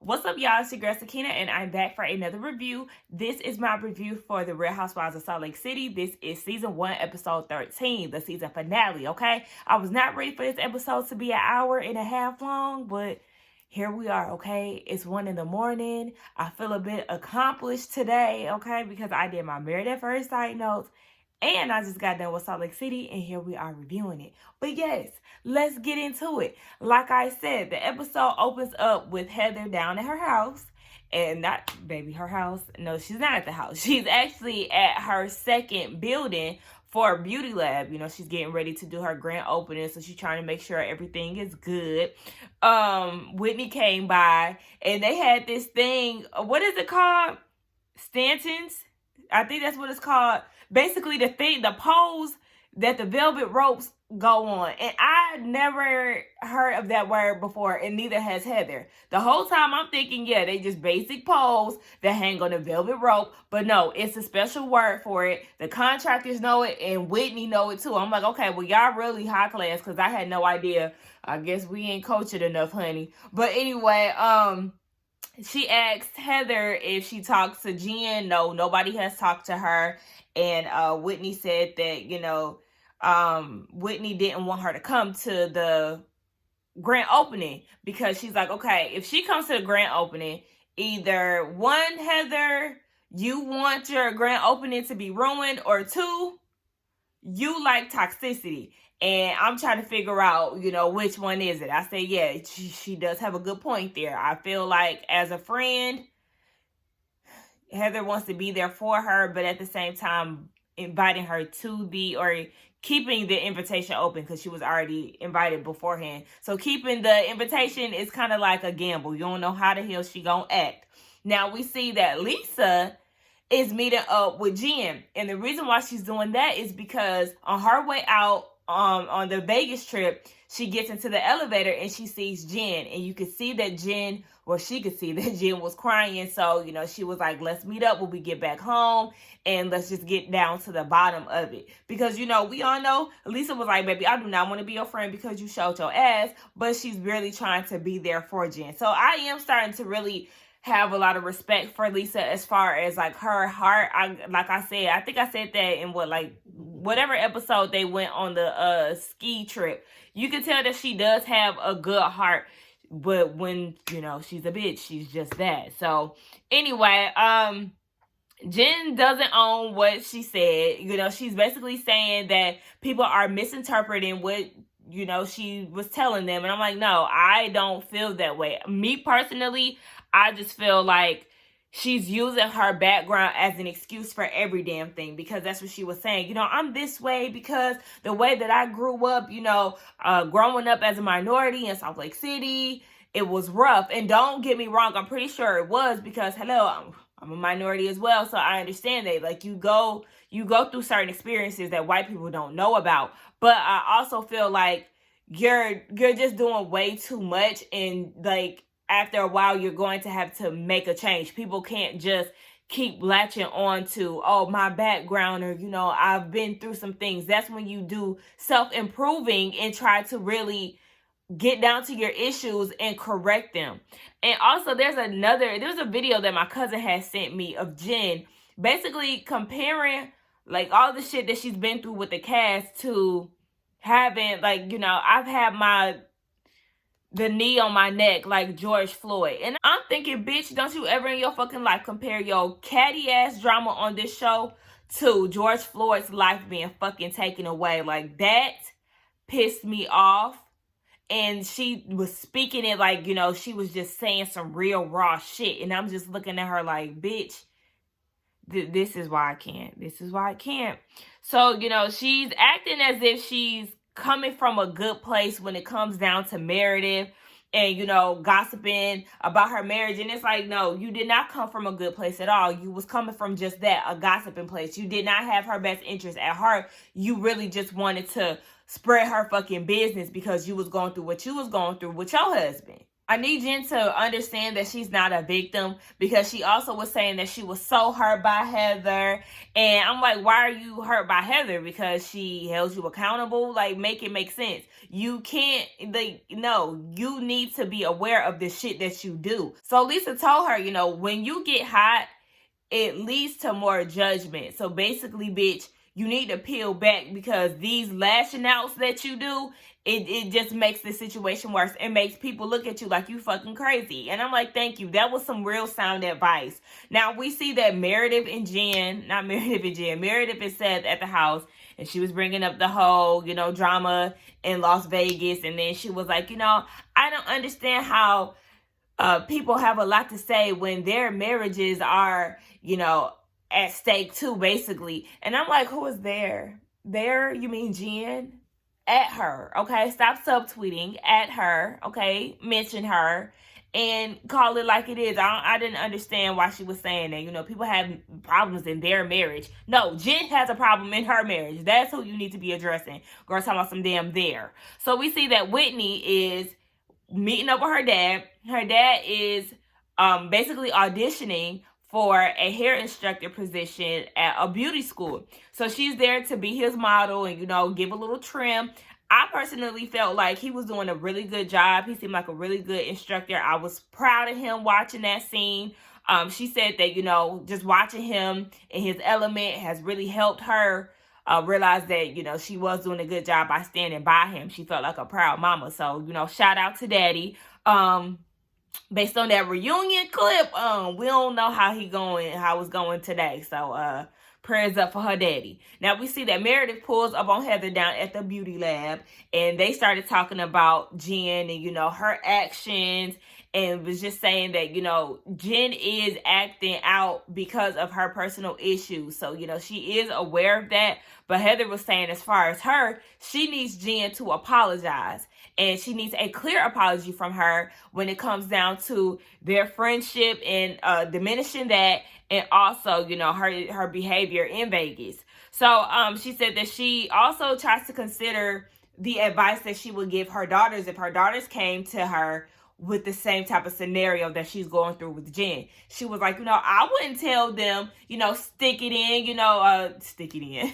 What's up, y'all? It's your girl Sakina, and I'm back for another review. This is my review for the Real Housewives of Salt Lake City. This is season 1, episode 13, the season finale, okay? I was not ready for this episode to be an hour and a half long, but here we are, okay? It's 1 in the morning. I feel a bit accomplished today, okay? Because I did my Married at First Sight notes, and I just got done with Salt Lake City, and here we are reviewing it. But yes, let's get into it. Like I said, the episode opens up with Heather down at her house. And not, baby, her house. No, she's not at the house. She's actually at her second building for a beauty lab. You know, she's getting ready to do her grand opening, so she's trying to make sure everything is good. Whitney came by, and they had this thing. What is it called? Stanton's? I think that's what it's called. Basically, the pose that the velvet ropes go on. And I never heard of that word before, and neither has Heather. The whole time I'm thinking, yeah, they just basic pose that hang on a velvet rope. But no, it's a special word for it. The contractors know it, and Whitney know it too. I'm like, okay, well, y'all really high class, because I had no idea. I guess we ain't cultured enough, honey. But anyway, she asked Heather if she talks to Jen. No, nobody has talked to her. And Whitney said that, you know, Whitney didn't want her to come to the grand opening, because she's like, okay, if she comes to the grand opening, either one, Heather, you want your grand opening to be ruined, or two, you like toxicity. And I'm trying to figure out, you know, which one is it? I say, yeah, she does have a good point there. I feel like as a friend, Heather wants to be there for her, but at the same time, inviting her to or keeping the invitation open, because she was already invited beforehand. So keeping the invitation is kind of like a gamble. You don't know how the hell she gonna act. Now we see that Lisa is meeting up with Jen. And the reason why she's doing that is because on her way out on the Vegas trip, she gets into the elevator and she sees Jen. And you could see that Jen, well, she could see that Jen was crying. So, you know, she was like, let's meet up when we get back home, and let's just get down to the bottom of it. Because, you know, we all know Lisa was like, baby, I do not want to be your friend because you showed your ass. But she's really trying to be there for Jen. So I am starting to really have a lot of respect for Lisa as far as like her heart. I think I said that in whatever episode they went on the ski trip. You can tell that she does have a good heart, but when, you know, she's a bitch, she's just that. So anyway, Jen doesn't own what she said. You know, she's basically saying that people are misinterpreting what, you know, she was telling them. And I'm like, no, I don't feel that way. Me personally, I just feel like she's using her background as an excuse for every damn thing, because that's what she was saying. You know, I'm this way because the way that I grew up, you know, growing up as a minority in Salt Lake City, it was rough. And don't get me wrong, I'm pretty sure it was, because hello, I'm a minority as well, so I understand that. Like, you go through certain experiences that white people don't know about. But I also feel like you're just doing way too much, and like after a while you're going to have to make a change. People can't just keep latching on to, oh, my background, or, you know, I've been through some things. That's when you do self-improving and try to really get down to your issues and correct them. And also there's a video that my cousin has sent me of Jen basically comparing like all the shit that she's been through with the cast to having, like, you know, I've had the knee on my neck like George Floyd. And I'm thinking, bitch, don't you ever in your fucking life compare your catty ass drama on this show to George Floyd's life being fucking taken away. Like, that pissed me off. And she was speaking it like, you know, she was just saying some real raw shit. And I'm just looking at her like, bitch, this is why I can't. This is why I can't. So, you know, she's acting as if she's coming from a good place when it comes down to Meredith and, you know, gossiping about her marriage. And it's like, no, you did not come from a good place at all. You was coming from just that, a gossiping place. You did not have her best interest at heart. You really just wanted to spread her fucking business because you was going through what you was going through with your husband. I need Jen to understand that she's not a victim, because she also was saying that she was so hurt by Heather. And I'm like, why are you hurt by Heather? Because she held you accountable? Like, make it make sense. You can't, no, you need to be aware of the shit that you do. So Lisa told her, when you get hot, it leads to more judgment. So basically, bitch, you need to peel back, because these lashing outs that you do, it just makes the situation worse. It makes people look at you like you fucking crazy. And I'm like, thank you. That was some real sound advice. Now, we see that Meredith is said at the house, and she was bringing up the whole, drama in Las Vegas. And then she was like, I don't understand how people have a lot to say when their marriages are, at stake too, basically. And I'm like, who is there? There, you mean Jen? At her, okay? Stop subtweeting at her, okay? Mention her and call it like it is. I didn't understand why she was saying that. People have problems in their marriage. No, Jen has a problem in her marriage. That's who you need to be addressing. Girl, talking about some damn there. So we see that Whitney is meeting up with her dad. Her dad is basically auditioning for a hair instructor position at a beauty school. So she's there to be his model and, give a little trim. I personally felt like he was doing a really good job. He seemed like a really good instructor. I was proud of him watching that scene. She said that, just watching him in his element has really helped her realize that, she was doing a good job by standing by him. She felt like a proud mama. So, shout out to Daddy. Based on that reunion clip, we don't know how it's going today. So, prayers up for her daddy. Now, we see that Meredith pulls up on Heather down at the beauty lab, and they started talking about Jen and, her actions, and was just saying that, Jen is acting out because of her personal issues. So, she is aware of that. But Heather was saying, as far as her, she needs Jen to apologize. And she needs a clear apology from her when it comes down to their friendship and diminishing that. And also, her behavior in Vegas. So she said that she also tries to consider the advice that she would give her daughters if her daughters came to her with the same type of scenario that she's going through with Jen. She was like, I wouldn't tell them, stick it in, stick it in,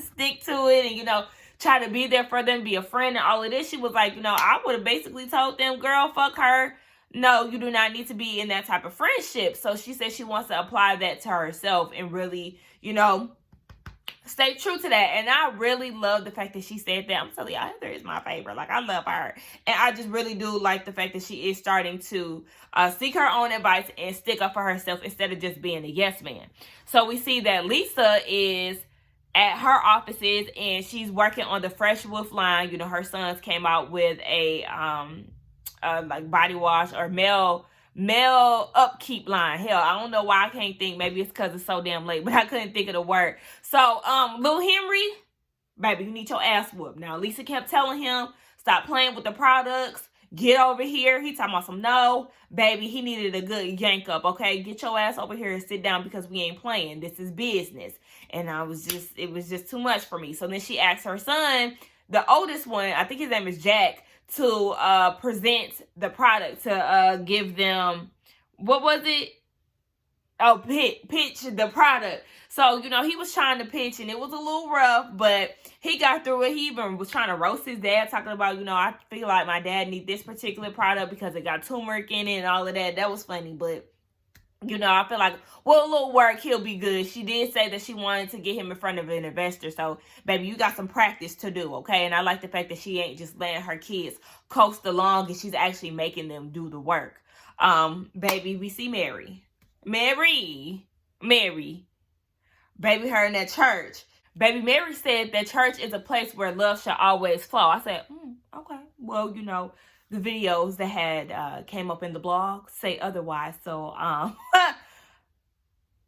stick to it, and, try to be there for them, be a friend and all of this. She was like, I would have basically told them, girl, fuck her. No, you do not need to be in that type of friendship. So she said she wants to apply that to herself and really, stay true to that. And I really love the fact that she said that. I'm telling you, Heather is my favorite. Like, I love her. And I just really do like the fact that she is starting to seek her own advice and stick up for herself instead of just being a yes man. So we see that Lisa is at her offices and she's working on the Fresh Wolf line. Her sons came out with a like body wash or male upkeep line. Hell, I don't know why I can't think. Maybe it's because it's so damn late, but I couldn't think of the word. So, Lil Henry, baby, you need your ass whooped. Now, Lisa kept telling him, stop playing with the products. Get over here. He talking about some, no, baby, he needed a good yank up, okay? Get your ass over here and sit down because we ain't playing. This is business. And it was just too much for me. So then she asked her son, the oldest one, I think his name is Jack, to present the product, to give them, what was it? Oh, pitch the product. So, he was trying to pitch and it was a little rough, but he got through it. He even was trying to roast his dad, talking about, I feel like my dad need this particular product because it got turmeric in it and all of that. That was funny, but I feel like, well, a little work, he'll be good. She did say that she wanted to get him in front of an investor. So, baby, you got some practice to do, okay? And I like the fact that she ain't just letting her kids coast along and she's actually making them do the work. Baby, we see Mary. Baby, her in that church. Baby, Mary said that church is a place where love shall always flow. I said, okay. Well, the videos that had came up in the blog say otherwise. So,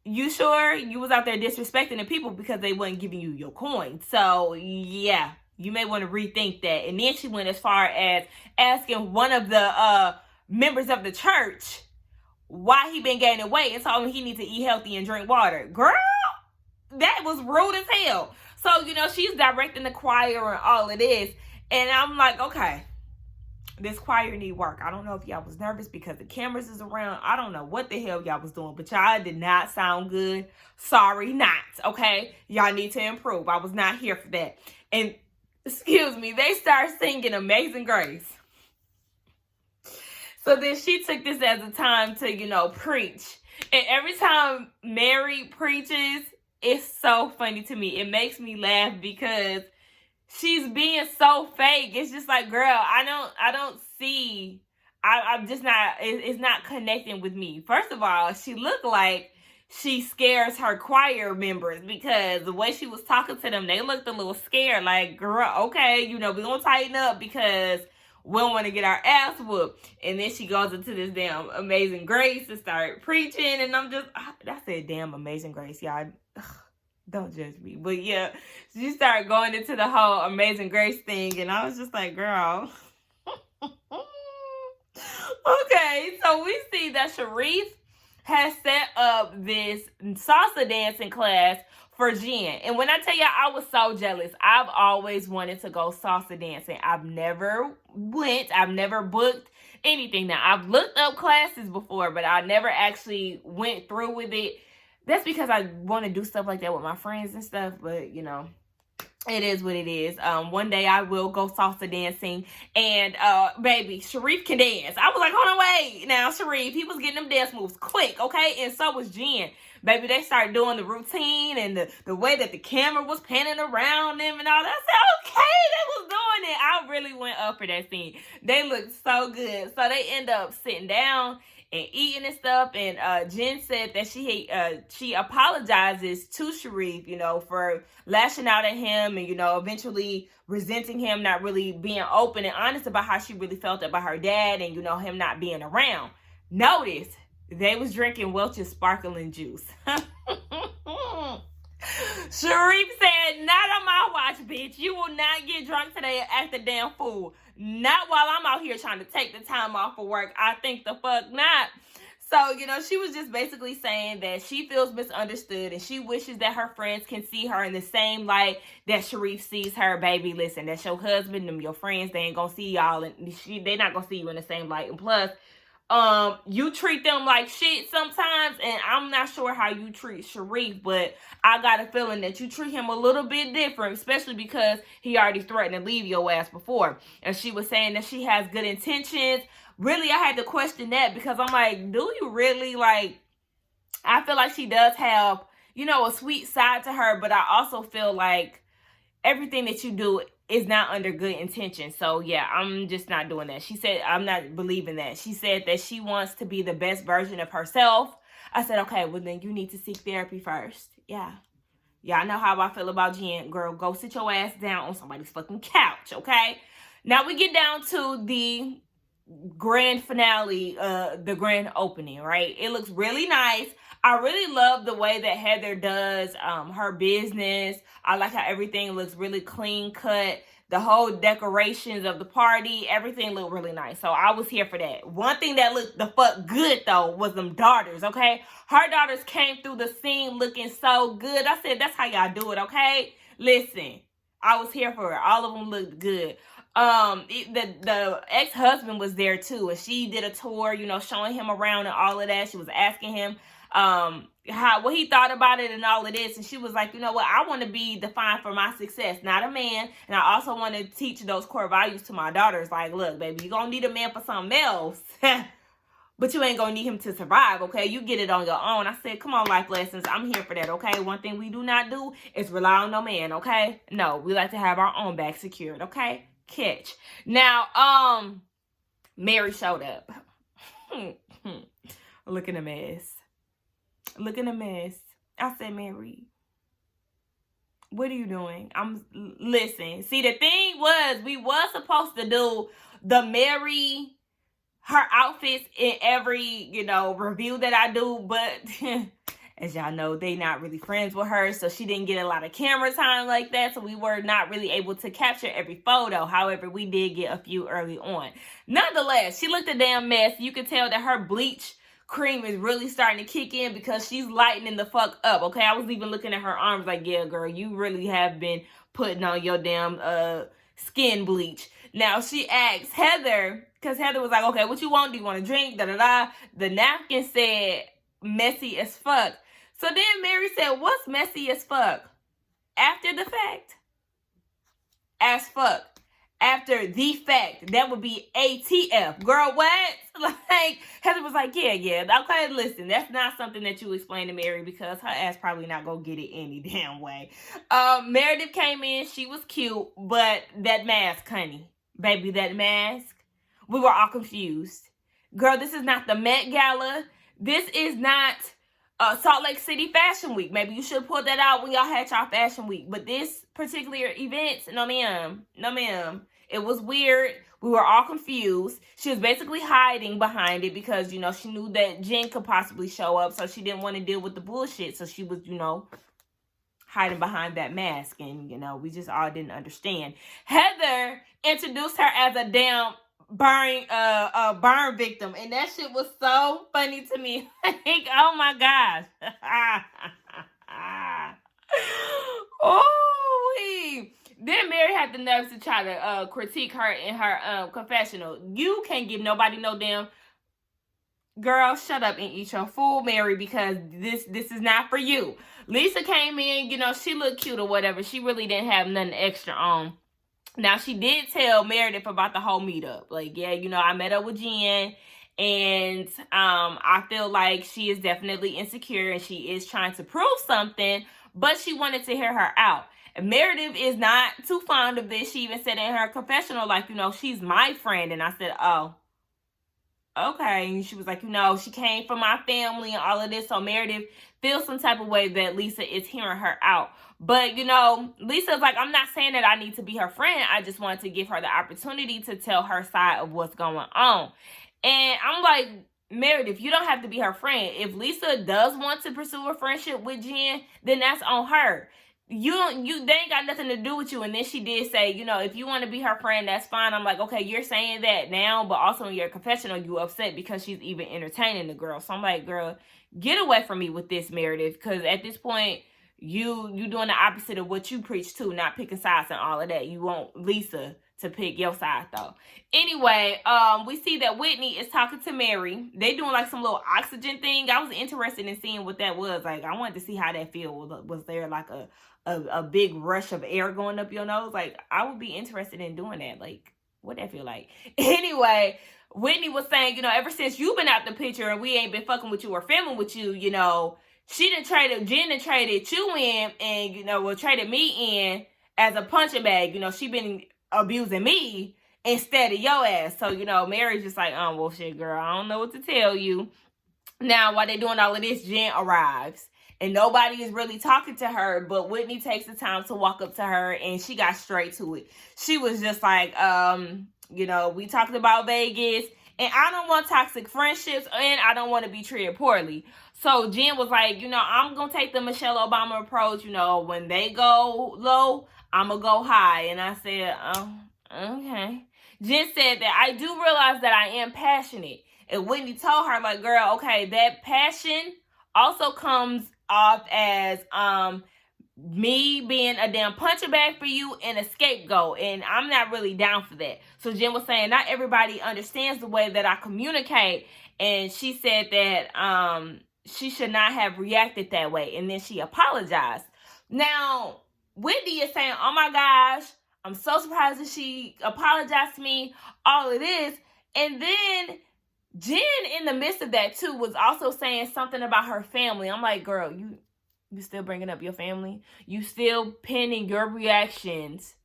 you sure you was out there disrespecting the people because they wasn't giving you your coin? So, yeah, you may want to rethink that. And then she went as far as asking one of the members of the church why he been gaining weight and told him he needs to eat healthy and drink water. Girl, that was rude as hell. So, she's directing the choir and all of this. And I'm like, okay, this choir need work. I don't know if y'all was nervous because the cameras is around. I don't know what the hell y'all was doing, but y'all did not sound good. Sorry, not. Okay? Y'all need to improve. I was not here for that. And, excuse me, they start singing Amazing Grace. So then she took this as a time to, preach. And every time Mary preaches, it's so funny to me. It makes me laugh because she's being so fake. It's just like, girl, I don't see. I'm just not. It's not connecting with me. First of all, she looked like she scares her choir members because the way she was talking to them, they looked a little scared. Like, girl, okay, we gonna tighten up because we don't want to get our ass whooped. And then she goes into this damn Amazing Grace and start preaching, and I'm just, I said, damn Amazing Grace, y'all. Don't judge me. But yeah, she started going into the whole Amazing Grace thing, and I was just like, girl. Okay, so we see that Sharif has set up this salsa dancing class for Jen. And when I tell y'all, I was so jealous. I've always wanted to go salsa dancing. I've never went. I've never booked anything. Now, I've looked up classes before, but I never actually went through with it. That's because I want to do stuff like that with my friends and stuff, but it is what it is. One day I will go salsa dancing, and baby, Sharif can dance. I was like, hold on, wait. Now, Sharif, he was getting them dance moves quick, okay? And so was Jen. Baby, they started doing the routine and the way that the camera was panning around them and all that. I said, okay, they was doing it. I really went up for that scene. They looked so good. So they end up sitting down and eating and stuff, and Jen said that she apologizes to Sharif, for lashing out at him and, eventually resenting him, not really being open and honest about how she really felt about her dad and, him not being around. Notice, they was drinking Welch's sparkling juice. Sharif said, not on my watch, bitch. You will not get drunk today and act a damn fool. Not while I'm out here trying to take the time off of work. I think the fuck not. So, she was just basically saying that she feels misunderstood and she wishes that her friends can see her in the same light that Sharif sees her. Baby, listen, that's your husband and your friends. They ain't gonna see y'all, and they not gonna see you in the same light. And plus, you treat them like shit sometimes, and I'm not sure how you treat Sharif, but I got a feeling that you treat him a little bit different, especially because he already threatened to leave your ass before. And she was saying that she has good intentions. Really, I had to question that because I'm like, do you really? Like, I feel like she does have, a sweet side to her, but I also feel like everything that you do is not under good intention. So yeah, I'm just not doing that. She said, I'm not believing that. She said that she wants to be the best version of herself. I said, okay, well then you need to seek therapy first. Yeah. Y'all know how I feel about Jen. Girl, go sit your ass down on somebody's fucking couch, okay? Now we get down to the grand finale, the grand opening, right? It looks really nice. I really love the way that Heather does her business. I like how everything looks really clean cut. The whole decorations of the party, everything looked really nice. So I was here for that. One thing that looked the fuck good though was them daughters, okay? Her daughters came through the scene looking so good. I said, that's how y'all do it, okay? Listen, I was here for it. All of them looked good. The ex-husband was there too, and she did a tour, showing him around and all of that. She was asking him what he thought about it and all of this, and she was like, you know what, I want to be defined for my success, not a man, and I also want to teach those core values to my daughters. Like, look, baby, you're gonna need a man for something else. But you ain't gonna need him to survive, okay? You get it on your own. I said, come on, life lessons. I'm here for that, okay? One thing we do not do is rely on no man, okay? No, we like to have our own back secured, okay? Catch. Now, Mary showed up. Looking a mess. Looking a mess. I said, Mary, what are you doing? Listen. See, the thing was, we was supposed to do the Mary, her outfits in every, review that I do, but as y'all know, they not really friends with her, so she didn't get a lot of camera time like that, so we were not really able to capture every photo. However, we did get a few early on. Nonetheless, she looked a damn mess. You could tell that her bleach cream is really starting to kick in because she's lightening the fuck up, okay? I was even looking at her arms like, yeah, girl, you really have been putting on your damn skin bleach. Now she asked Heather, because Heather was like, okay, what you want? Do you want a drink? Da da da. The napkin said messy as fuck. So then Mary said, what's messy as fuck? After the fact? As fuck. After the fact, that would be ATF. Girl, what? Like, Heather was like, yeah. Okay, listen, that's not something that you explain to Mary because her ass probably not gonna get it any damn way. Meredith came in. She was cute, but that mask, honey. Baby, that mask. We were all confused. Girl, this is not the Met Gala. This is not Salt Lake City Fashion Week. Maybe you should have pulled that out when y'all had y'all Fashion Week. But this particular event, no ma'am. It was weird. We were all confused. She was basically hiding behind it because, you know, she knew that Jen could possibly show up. So she didn't want to deal with the bullshit. So she was, you know, hiding behind that mask. And, you know, we just all didn't understand. Heather introduced her as a damn burn victim. And that shit was so funny to me. Like, oh my gosh. Oh, then Mary had the nerves to try to critique her in her confessional. You can't give nobody no damn. Girl, shut up and eat your food, Mary, because this is not for you. Lisa came in, you know, she looked cute or whatever. She really didn't have nothing extra on. Now, she did tell Meredith about the whole meetup. Like, yeah, you know, I met up with Jen, and I feel like she is definitely insecure, and she is trying to prove something, but she wanted to hear her out. And Meredith is not too fond of this. She even said in her confessional, like, you know, she's my friend. And I said, oh, okay. And she was like, you know, she came from my family and all of this. So Meredith feels some type of way that Lisa is hearing her out. But, you know, Lisa's like, I'm not saying that I need to be her friend. I just wanted to give her the opportunity to tell her side of what's going on. And I'm like, Meredith, you don't have to be her friend. If Lisa does want to pursue a friendship with Jen, then that's on her. They ain't got nothing to do with you. And then she did say, you know, if you want to be her friend, that's fine. I'm like, okay, you're saying that now, but also in your confessional, you upset because she's even entertaining the girl. So I'm like, girl, get away from me with this, Meredith, because at this point, you doing the opposite of what you preach too, not picking sides and all of that. You want Lisa to pick your side though. Anyway, we see that Whitney is talking to Mary. They doing like some little oxygen thing. I was interested in seeing what that was. Like, I wanted to see how that feel. Was there like a big rush of air going up your nose? Like, I would be interested in doing that. Like, what that feel like? Anyway, Whitney was saying, you know, ever since you've been out the picture and we ain't been fucking with you or filming with you, you know, Jen traded you in and, you know, traded me in as a punching bag. You know, she been abusing me instead of your ass. So, you know, Mary's just like, oh, well, shit, girl, I don't know what to tell you. Now, while they're doing all of this, Jen arrives. And nobody is really talking to her, but Whitney takes the time to walk up to her, and she got straight to it. She was just like, you know, we talked about Vegas, and I don't want toxic friendships, and I don't want to be treated poorly. So Jen was like, you know, I'm going to take the Michelle Obama approach. You know, when they go low, I'm going to go high. And I said, oh, okay. Jen said that I do realize that I am passionate. And Whitney told her, like, girl, okay, that passion also comes off as me being a damn punching bag for you and a scapegoat, and I'm not really down for that. So Jen was saying not everybody understands the way that I communicate, and she said that she should not have reacted that way, and then she apologized. Now Whitney is saying, oh my gosh, I'm so surprised that she apologized to me, all of this. And then Jen, in the midst of that, too, was also saying something about her family. I'm like, girl, you still bringing up your family? You still pinning your reactions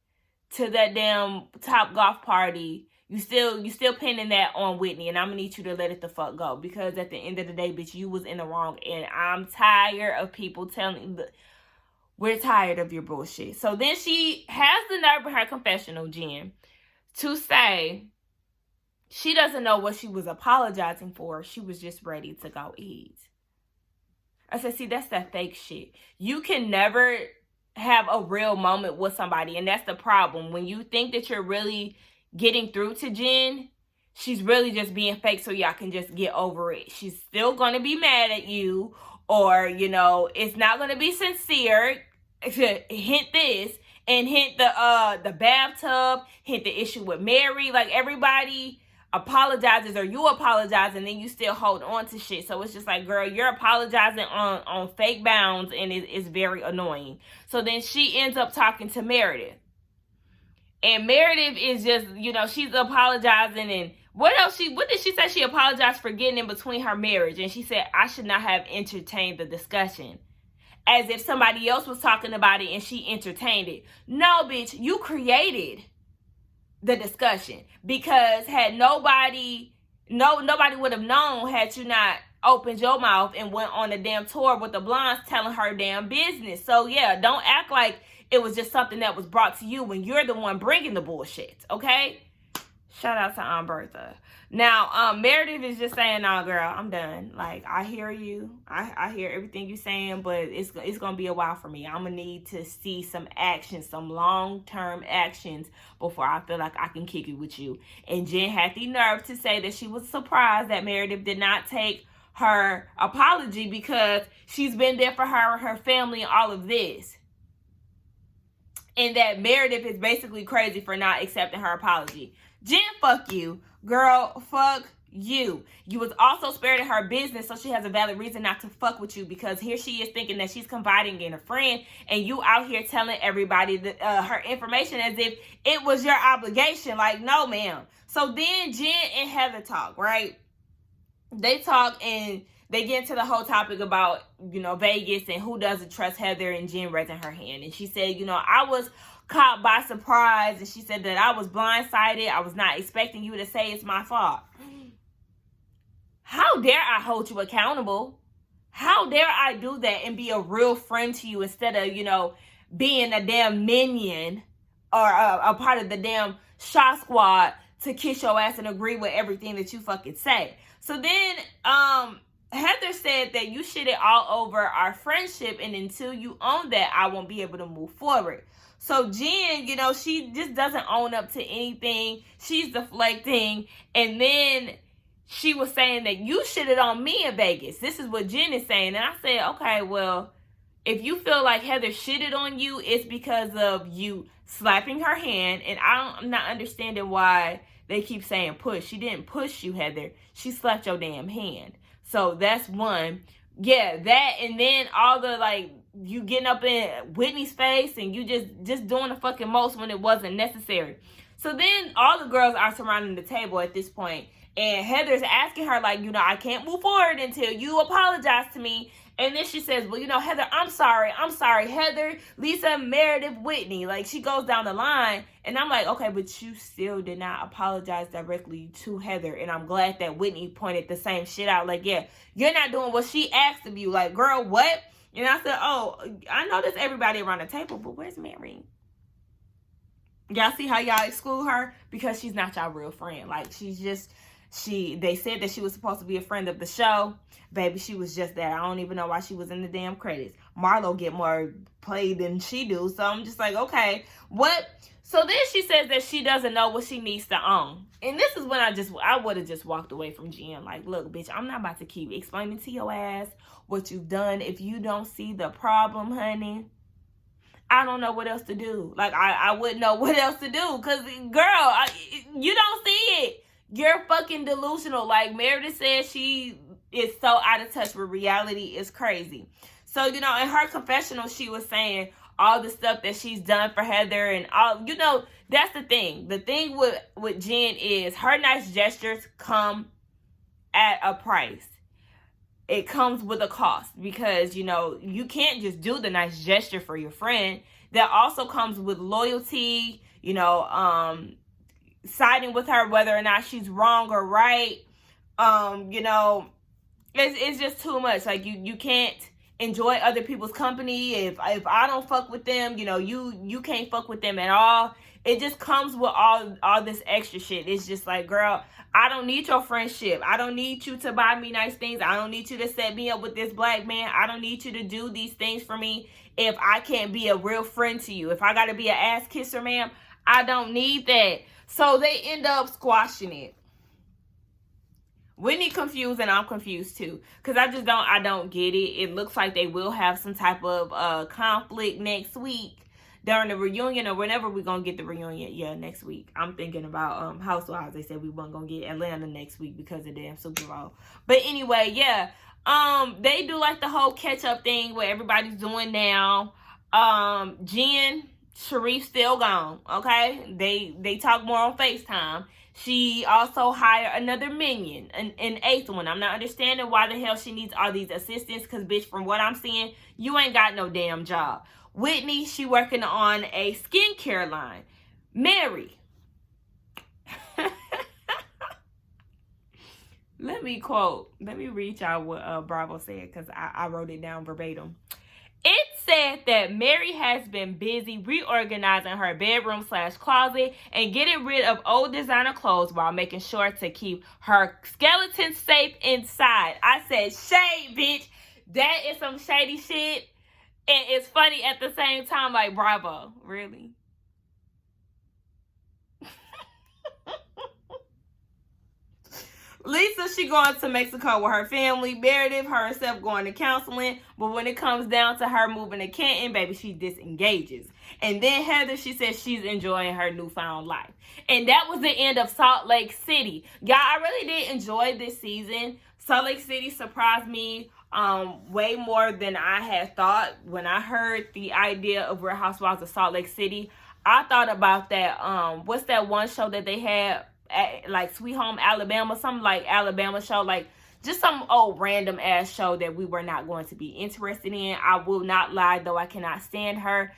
to that damn Top Golf party. You still pinning that on Whitney, and I'm going to need you to let it the fuck go. Because at the end of the day, bitch, you was in the wrong. And I'm tired of people telling... We're tired of your bullshit. So then she has the nerve in her confessional, Jen, to say... She doesn't know what she was apologizing for. She was just ready to go eat. I said, see, that's that fake shit. You can never have a real moment with somebody. And that's the problem. When you think that you're really getting through to Jen, she's really just being fake so y'all can just get over it. She's still going to be mad at you. Or, you know, it's not going to be sincere. Hint this. And hint the bathtub, hint the issue with Mary. Like, everybody apologizes, or you apologize, and then you still hold on to shit. So it's just like, girl, you're apologizing on fake bounds, and it's very annoying. So then she ends up talking to Meredith. And Meredith is just, you know, she's apologizing. And what did she say? She apologized for getting in between her marriage. And she said, I should not have entertained the discussion. As if somebody else was talking about it and she entertained it. No, bitch, you created the discussion. Because had nobody would have known had you not opened your mouth and went on a damn tour with the blondes telling her damn business. So yeah, don't act like it was just something that was brought to you when you're the one bringing the bullshit, okay? Shout out to Aunt Bertha. Now, Meredith is just saying, nah, girl, I'm done. Like, I hear you. I hear everything you're saying, but it's going to be a while for me. I'm going to need to see some action, some long-term actions before I feel like I can kick it with you. And Jen had the nerve to say that she was surprised that Meredith did not take her apology because she's been there for her and her family and all of this. And that Meredith is basically crazy for not accepting her apology. Jen, fuck you. Girl, fuck you. You was also spared in her business, so she has a valid reason not to fuck with you, because here she is thinking that she's confiding in a friend, and you out here telling everybody that, her information as if it was your obligation. Like, no, ma'am. So then Jen and Heather talk, right? They talk and they get into the whole topic about, you know, Vegas and who doesn't trust Heather, and Jen raising her hand. And she said, you know, I was caught by surprise, and she said that I was blindsided. I was not expecting you to say it's my fault. How dare I hold you accountable? How dare I do that and be a real friend to you instead of, you know, being a damn minion or a part of the damn shot squad to kiss your ass and agree with everything that you fucking say. So then Heather said that you shitted all over our friendship, and until you own that, I won't be able to move forward. So Jen, you know, she just doesn't own up to anything. She's deflecting. And then she was saying that you shitted on me in Vegas. This is what Jen is saying. And I said, okay, well, if you feel like Heather shitted on you, it's because of you slapping her hand. And I'm not understanding why they keep saying push. She didn't push you, Heather. She slapped your damn hand. So that's one. Yeah, that, and then all the, like, you getting up in Whitney's face and you just doing the fucking most when it wasn't necessary. So then all the girls are surrounding the table at this point, and Heather's asking her, like, you know, I can't move forward until you apologize to me. And then she says, well, you know, Heather, I'm sorry, Heather, Lisa, Meredith, Whitney. Like, she goes down the line, and I'm like, okay, but you still did not apologize directly to Heather. And I'm glad that Whitney pointed the same shit out. Like, yeah, you're not doing what she asked of you. Like, girl, what? And I said, oh, I know there's everybody around the table, but where's Mary? Y'all see how y'all exclude her? Because she's not y'all real friend. Like, she's just, they said that she was supposed to be a friend of the show. Baby, she was just that. I don't even know why she was in the damn credits. Marlo get more play than she do. So I'm just like, okay, what? So then she says that she doesn't know what she needs to own. And this is when I would have just walked away from Jen. Like, look, bitch, I'm not about to keep explaining to your ass what you've done. If you don't see the problem, honey, I don't know what else to do. Like, I wouldn't know what else to do. Because, girl, you don't see it. You're fucking delusional. Like Meredith said, she is so out of touch with reality. It's crazy. So, you know, in her confessional, she was saying all the stuff that she's done for Heather and all, you know, that's the thing. The thing with Jen is her nice gestures come at a price. It comes with a cost because, you know, you can't just do the nice gesture for your friend. That also comes with loyalty, you know, siding with her whether or not she's wrong or right. You know, it's just too much. Like, you can't enjoy other people's company if I don't fuck with them. You know, you can't fuck with them at all. It just comes with all this extra shit. It's just like, girl, I don't need your friendship. I don't need you to buy me nice things. I don't need you to set me up with this black man. I don't need you to do these things for me if I can't be a real friend to you. If I got to be an ass kisser, ma'am, I don't need that. So they end up squashing it. Whitney confused and I'm confused too. Because I don't get it. It looks like they will have some type of conflict next week. during the reunion, or whenever we're gonna get the reunion. Yeah, next week. I'm thinking about Housewives. They said we weren't gonna get Atlanta next week because of the damn Super Bowl. But anyway, yeah. They do like the whole catch up thing where everybody's doing now. Jen, Sharif still gone. Okay, they talk more on FaceTime. She also hired another minion, an eighth one. I'm not understanding why the hell she needs all these assistants, because, bitch, from what I'm seeing, you ain't got no damn job. Whitney, she working on a skincare line. Mary. Let me read y'all what Bravo said, because I wrote it down verbatim. It said that Mary has been busy reorganizing her bedroom/closet and getting rid of old designer clothes while making sure to keep her skeleton safe inside. I said, shade, bitch. That is some shady shit. And it's funny at the same time, like, bravo. Really? Lisa, she going to Mexico with her family. Meredith, herself going to counseling. But when it comes down to her moving to Canton, baby, she disengages. And then Heather, she says she's enjoying her newfound life. And that was the end of Salt Lake City. Y'all, I really did enjoy this season. Salt Lake City surprised me way more than I had thought. When I heard the idea of Real Housewives of Salt Lake City, I thought about that, what's that one show that they had? Like Sweet Home Alabama, some like Alabama show, like just some old random ass show that we were not going to be interested in. I will not lie, though, I cannot stand her.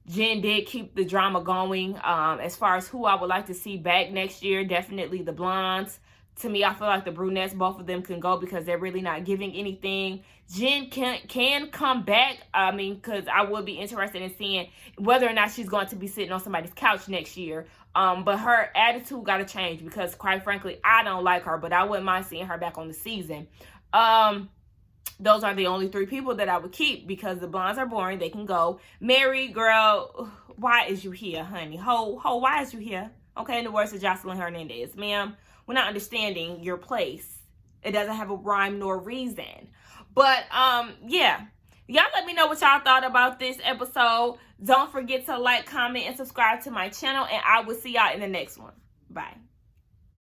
Jen did keep the drama going. As far as who I would like to see back next year, definitely the blondes. To me, I feel like the brunettes, both of them can go because they're really not giving anything. Jen can come back. I mean, because I would be interested in seeing whether or not she's going to be sitting on somebody's couch next year. But her attitude got to change because, quite frankly, I don't like her. But I wouldn't mind seeing her back on the season. Those are the only three people that I would keep because the blondes are boring. They can go. Mary, girl, why is you here, honey? Ho, why is you here? Okay, in the words of Jocelyn Hernandez. Ma'am, we're not understanding your place. It doesn't have a rhyme nor reason. But, yeah. Y'all let me know what y'all thought about this episode. Don't forget to like, comment, and subscribe to my channel. And I will see y'all in the next one. Bye.